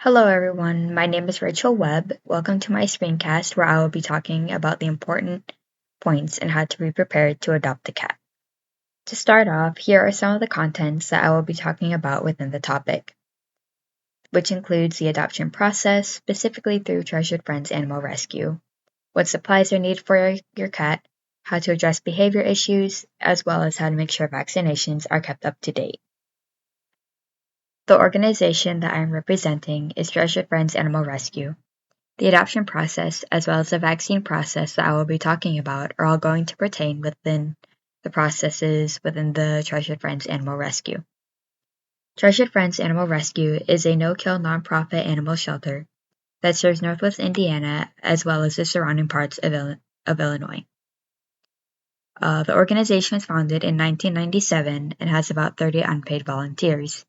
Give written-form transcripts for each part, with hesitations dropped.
Hello everyone, my name is Rachel Webb. Welcome to my screencast where I will be talking about the important points and how to be prepared to adopt a cat. To start off, here are some of the contents that I will be talking about within the topic, which includes the adoption process, specifically through Treasured Friends Animal Rescue, what supplies are needed for your cat, how to address behavior issues, as well as how to make sure vaccinations are kept up to date. The organization that I am representing is Treasured Friends Animal Rescue. The adoption process, as well as the vaccine process that I will be talking about, are all going to pertain within the processes within the Treasured Friends Animal Rescue. Treasured Friends Animal Rescue is a no-kill nonprofit animal shelter that serves Northwest Indiana as well as the surrounding parts of Illinois. The organization was founded in 1997 and has about 30 unpaid volunteers.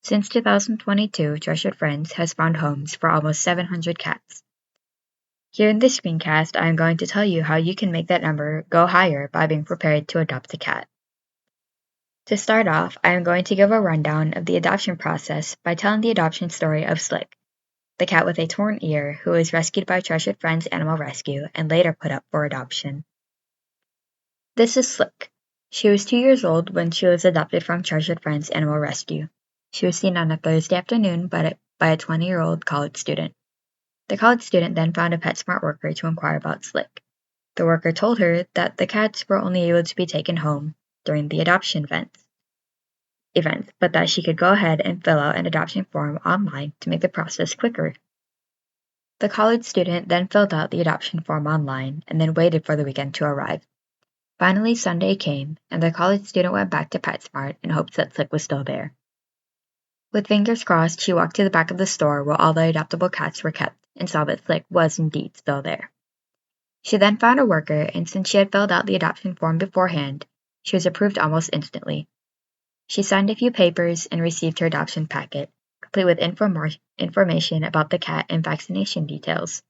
Since 2022, Treasured Friends has found homes for almost 700 cats. Here in this screencast, I am going to tell you how you can make that number go higher by being prepared to adopt a cat. To start off, I am going to give a rundown of the adoption process by telling the adoption story of Slick, the cat with a torn ear who was rescued by Treasured Friends Animal Rescue and later put up for adoption. This is Slick. She was 2 years old when she was adopted from Treasured Friends Animal Rescue. She was seen on a Thursday afternoon by a 20-year-old college student. The college student then found a PetSmart worker to inquire about Slick. The worker told her that the cats were only able to be taken home during the adoption event, but that she could go ahead and fill out an adoption form online to make the process quicker. The college student then filled out the adoption form online and then waited for the weekend to arrive. Finally, Sunday came, and the college student went back to PetSmart in hopes that Slick was still there. With fingers crossed, she walked to the back of the store where all the adoptable cats were kept and saw that Slick was indeed still there. She then found a worker, and since she had filled out the adoption form beforehand, she was approved almost instantly. She signed a few papers and received her adoption packet, complete with information about the cat and vaccination details.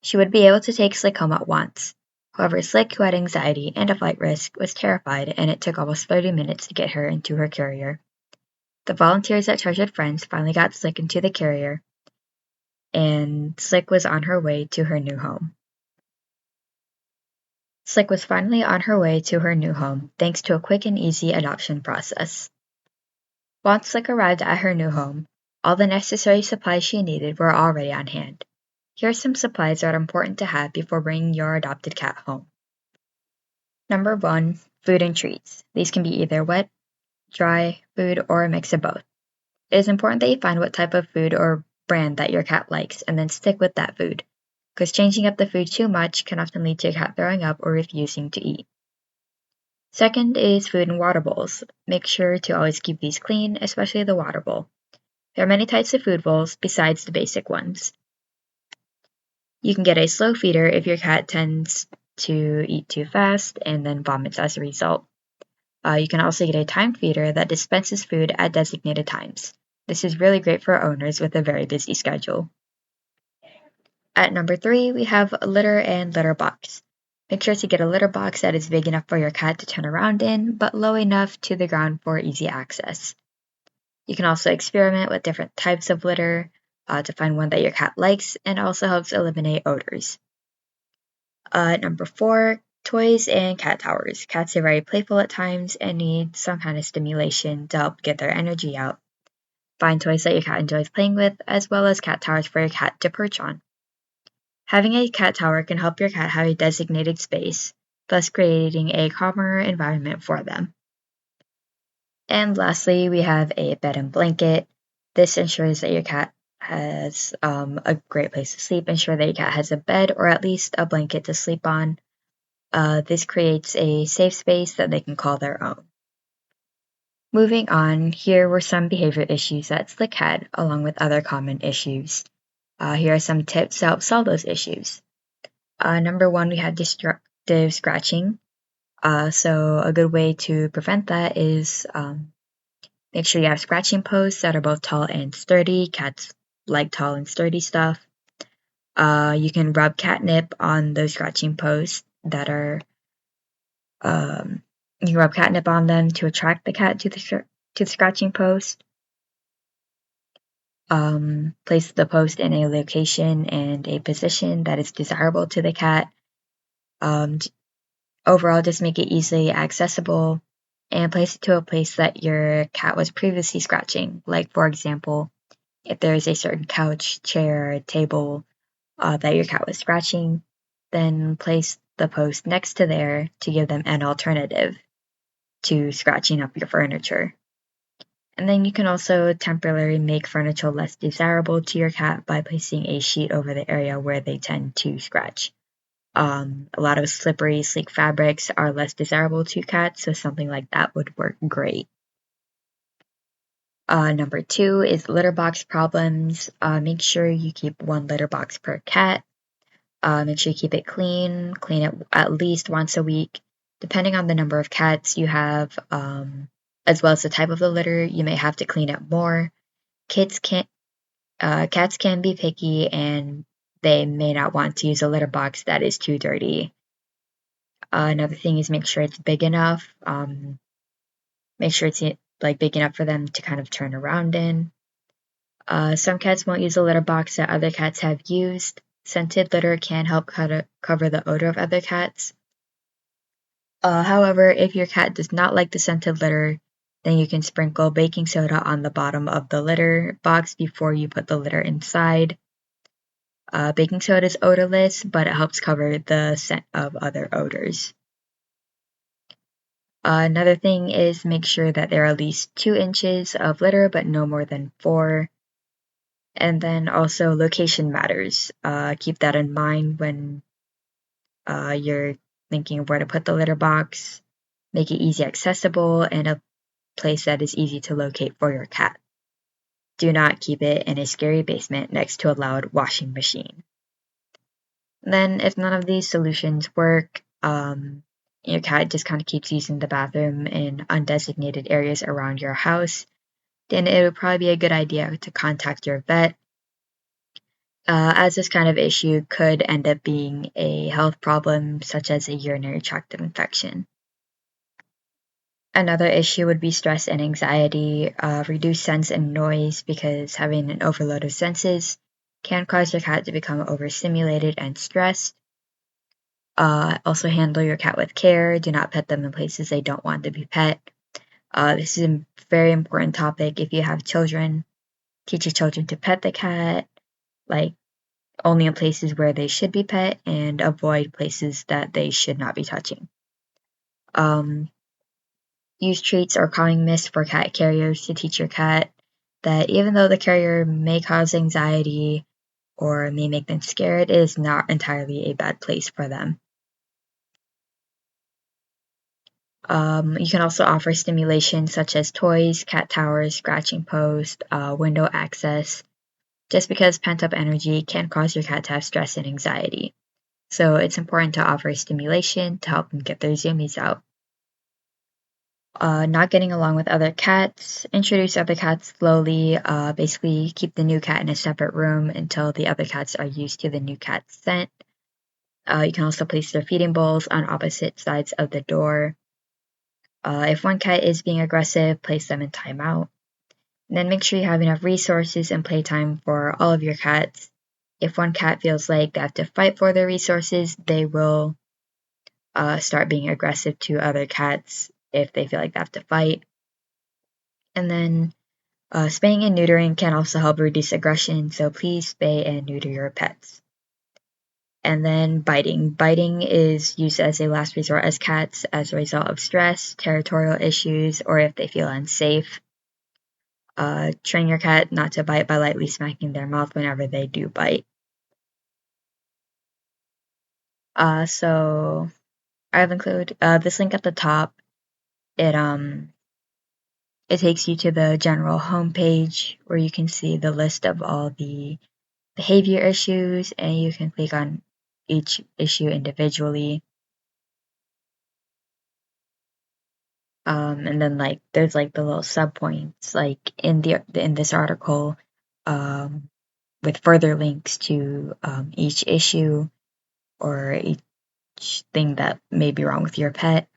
She would be able to take Slick home at once. However, Slick, who had anxiety and a flight risk, was terrified, and it took almost 30 minutes to get her into her carrier. The volunteers at Treasured Friends finally got Slick into the carrier, and Slick was on her way to her new home. Slick was finally on her way to her new home, thanks to a quick and easy adoption process. Once Slick arrived at her new home, all the necessary supplies she needed were already on hand. Here are some supplies that are important to have before bringing your adopted cat home. Number 1, food and treats. These can be either wet, dry food, or a mix of both. It is important that you find what type of food or brand that your cat likes and then stick with that food, because changing up the food too much can often lead to your cat throwing up or refusing to eat. Second is food and water bowls. Make sure to always keep these clean, especially the water bowl. There are many types of food bowls besides the basic ones. You can get a slow feeder if your cat tends to eat too fast and then vomits as a result. You can also get a timed feeder that dispenses food at designated times. This is really great for owners with a very busy schedule. At number 3, we have a litter and litter box. Make sure to get a litter box that is big enough for your cat to turn around in, but low enough to the ground for easy access. You can also experiment with different types of litter to find one that your cat likes and also helps eliminate odors. Number 4, toys and cat towers. Cats are very playful at times and need some kind of stimulation to help get their energy out. Find toys that your cat enjoys playing with, as well as cat towers for your cat to perch on. Having a cat tower can help your cat have a designated space, thus creating a calmer environment for them. And lastly, we have a bed and blanket. This ensures that your cat has a great place to sleep. Ensure that your cat has a bed or at least a blanket to sleep on. This creates a safe space that they can call their own. Moving on, here were some behavior issues that Slick had, along with other common issues. Here are some tips to help solve those issues. Number 1, we have destructive scratching. So a good way to prevent that is make sure you have scratching posts that are both tall and sturdy. Cats like tall and sturdy stuff. You can rub catnip on those scratching posts that are. You can rub catnip on them to attract the cat to the scratching post. Place the post in a location and a position that is desirable to the cat. Overall, just make it easily accessible and place it to a place that your cat was previously scratching. Like, for example, if there is a certain couch, chair, table that your cat was scratching, then place the post next to there to give them an alternative to scratching up your furniture. And then you can also temporarily make furniture less desirable to your cat by placing a sheet over the area where they tend to scratch. A lot of slippery, sleek fabrics are less desirable to cats, so something like that would work great. Number 2 is litter box problems. Make sure you keep one litter box per cat. Make sure you keep it clean. Clean it at least once a week. Depending on the number of cats you have, as well as the type of the litter, you may have to clean it more. Cats can be picky and they may not want to use a litter box that is too dirty. Another thing is make sure it's big enough. Make sure it's like big enough for them to kind of turn around in. Some cats won't use a litter box that other cats have used. Scented litter can help cover the odor of other cats. However, if your cat does not like the scented litter, then you can sprinkle baking soda on the bottom of the litter box before you put the litter inside. Baking soda is odorless, but it helps cover the scent of other odors. Another thing is make sure that there are at least 2 inches of litter, but no more than 4. And then also location matters. Keep that in mind when you're thinking of where to put the litter box. Make it easy accessible and a place that is easy to locate for your cat. Do not keep it in a scary basement next to a loud washing machine. Then if none of these solutions work, your cat just kind of keeps using the bathroom in undesignated areas around your house, then it would probably be a good idea to contact your vet, as this kind of issue could end up being a health problem such as a urinary tract infection. Another issue would be stress and anxiety, reduced sense and noise, because having an overload of senses can cause your cat to become overstimulated and stressed. Also handle your cat with care. Do not pet them in places they don't want to be pet. This is a very important topic. If you have children, teach your children to pet the cat, like only in places where they should be pet, and avoid places that they should not be touching. Use treats or calming mist for cat carriers to teach your cat that even though the carrier may cause anxiety or may make them scared, it is not entirely a bad place for them. You can also offer stimulation such as toys, cat towers, scratching post, window access, just because pent-up energy can cause your cat to have stress and anxiety. So it's important to offer stimulation to help them get their zoomies out. Not getting along with other cats, introduce other cats slowly. Basically, keep the new cat in a separate room until the other cats are used to the new cat's scent. You can also place their feeding bowls on opposite sides of the door. If one cat is being aggressive, place them in timeout. And then make sure you have enough resources and playtime for all of your cats. If one cat feels like they have to fight for their resources, they will start being aggressive to other cats if they feel like they have to fight. And then spaying and neutering can also help reduce aggression, so please spay and neuter your pets. And then biting. Biting is used as a last resort as cats as a result of stress, territorial issues, or if they feel unsafe. Train your cat not to bite by lightly smacking their mouth whenever they do bite. So I've included this link at the top. It takes you to the general homepage where you can see the list of all the behavior issues, and you can click on each issue individually. And then there's the little subpoints in this article, with further links to each issue or each thing that may be wrong with your pet.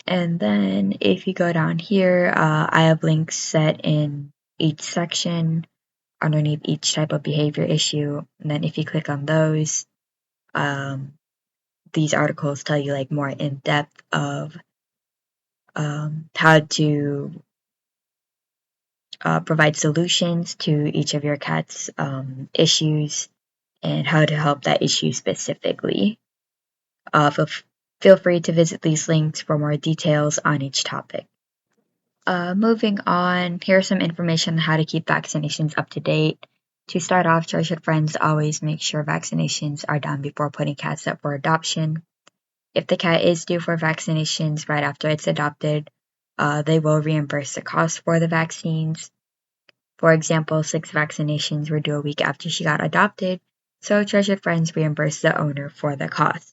And then if you go down here, I have links set in each section underneath each type of behavior issue. And then if you click on those, these articles tell you like more in depth of how to provide solutions to each of your cat's issues and how to help that issue specifically. Feel free to visit these links for more details on each topic. Moving on, here's some information on how to keep vaccinations up to date. To start off, treasured friends always make sure vaccinations are done before putting cats up for adoption. If the cat is due for vaccinations right after it's adopted, they will reimburse the cost for the vaccines. For example, 6 vaccinations were due a week after she got adopted, so treasured friends reimbursed the owner for the cost.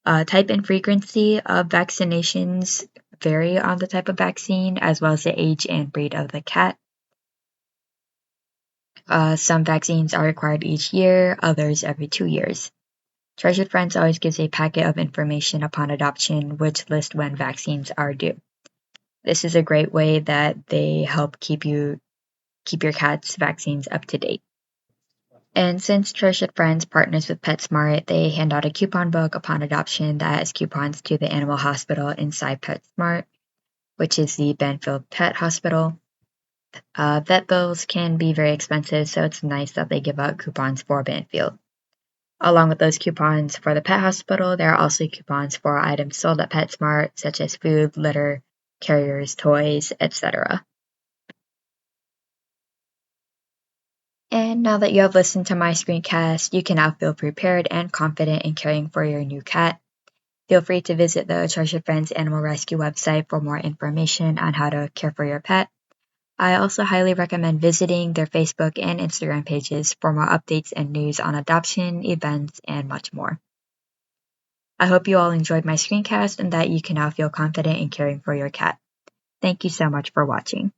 Type and frequency of vaccinations vary on the type of vaccine, as well as the age and breed of the cat. Some vaccines are required each year, others every 2 years. Treasured Friends always gives a packet of information upon adoption, which lists when vaccines are due. This is a great way that they help keep your cat's vaccines up to date. And since Treasured Friends partners with PetSmart, they hand out a coupon book upon adoption that has coupons to the animal hospital inside PetSmart, which is the Benfield Pet Hospital. Vet bills can be very expensive, so it's nice that they give out coupons for Benfield. Along with those coupons for the pet hospital, there are also coupons for items sold at PetSmart, such as food, litter, carriers, toys, etc. And now that you have listened to my screencast, you can now feel prepared and confident in caring for your new cat. Feel free to visit the Treasured Friends Animal Rescue website for more information on how to care for your pet. I also highly recommend visiting their Facebook and Instagram pages for more updates and news on adoption, events, and much more. I hope you all enjoyed my screencast and that you can now feel confident in caring for your cat. Thank you so much for watching.